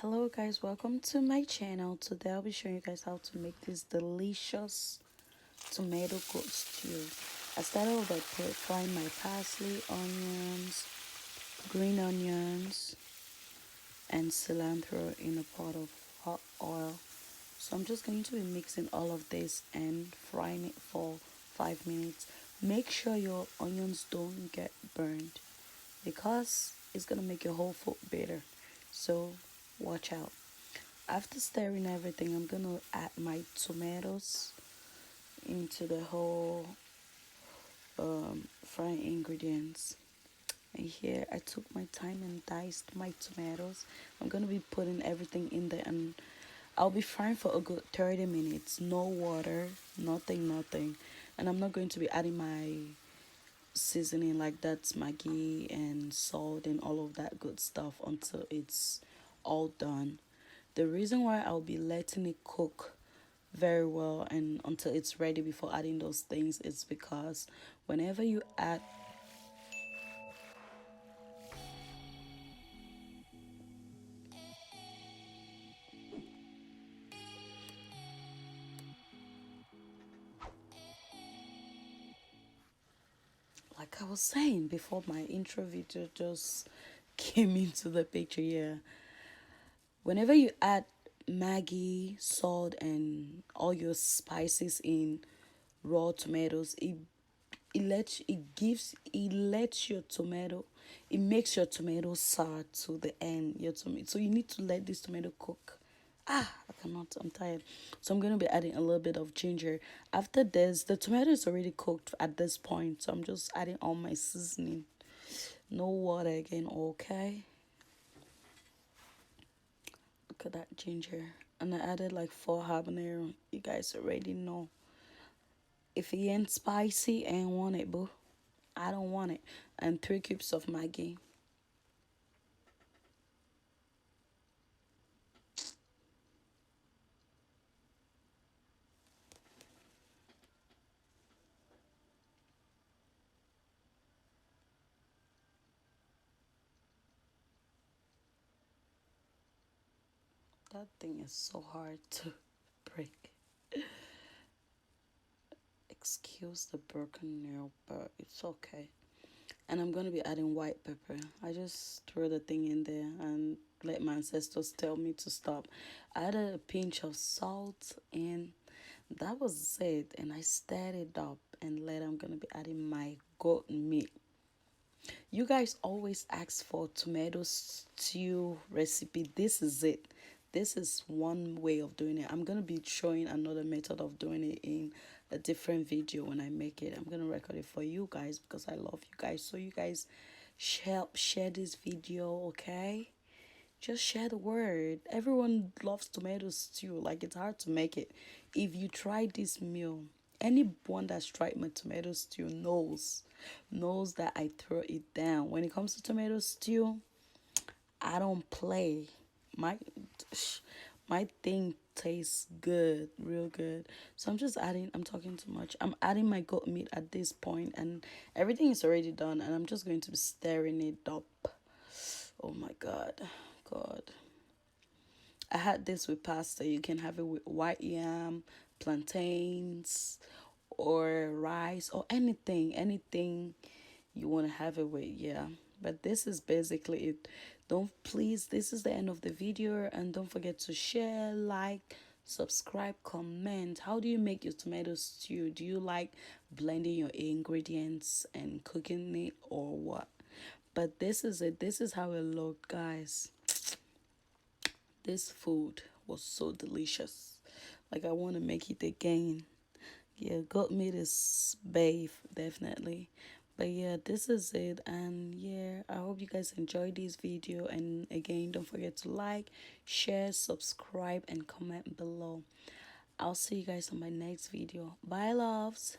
Hello guys, welcome to my channel. Today I'll be showing you guys how to make this delicious tomato goat stew. I started off by frying my parsley, onions, green onions, and cilantro in a pot of hot oil. So I'm just going to be mixing all of this and frying it for 5 minutes. Make sure your onions don't get burned because it's gonna make your whole food bitter. So watch out. After stirring everything, I'm gonna add my tomatoes into the whole frying ingredients. And here I took my time and diced my tomatoes. I'm gonna be putting everything in there, and I'll be frying for a good 30 minutes. No water, nothing. And I'm not going to be adding my seasoning like that's Maggi and salt and all of that good stuff until it's all done. The reason why I'll be letting it cook very well and until it's ready before adding those things is because whenever you add like I was saying before my intro video just came into the picture, yeah, whenever you add Maggi, salt, and all your spices in raw tomatoes, it lets your tomato, it makes your tomato sour to the end. Your tomato, so you need to let this tomato cook. I cannot, I'm tired. So I'm gonna be adding a little bit of ginger. After this, the tomato is already cooked at this point, so I'm just adding all my seasoning. No water again, okay? Look at that ginger. And I added like 4 habanero. You guys already know. If it ain't spicy, I ain't want it, boo. I don't want it. And 3 cubes of Maggi. That thing is so hard to break. Excuse the broken nail, but it's okay. And I'm gonna be adding white pepper. I just throw the thing in there and let my ancestors tell me to stop. I added a pinch of salt and that was it. And I stirred it up and later I'm gonna be adding my goat meat. You guys always ask for tomato stew recipe. This is it. This is one way of doing it. I'm gonna be showing another method of doing it in a different video when I make it. I'm gonna record it for you guys because I love you guys. So you guys share this video, okay? Just share the word. Everyone loves tomato stew. Like it's hard to make it. If you try this meal, anyone that's tried my tomato stew knows that I throw it down. When it comes to tomato stew, I don't play. My my thing tastes good, real good. So I'm just adding, I'm talking too much. I'm adding my goat meat at this point and everything is already done and I'm just going to be stirring it up. Oh my god. God. I had this with pasta. You can have it with white yam, plantains, or rice, or anything you want to have it with. Yeah. But this is basically it. Don't please, this is the end of the video, and don't forget to share, like, subscribe, comment. How do you make your tomato stew? Do you like blending your ingredients and cooking it, or what? But this is it. This is how it looked, guys. This food was so delicious. Like I want to make it again. Yeah, goat meat is babe, definitely. But yeah, this is it. And yeah, I hope you guys enjoyed this video. And again, don't forget to like, share, subscribe, and comment below. I'll see you guys on my next video. Bye, loves.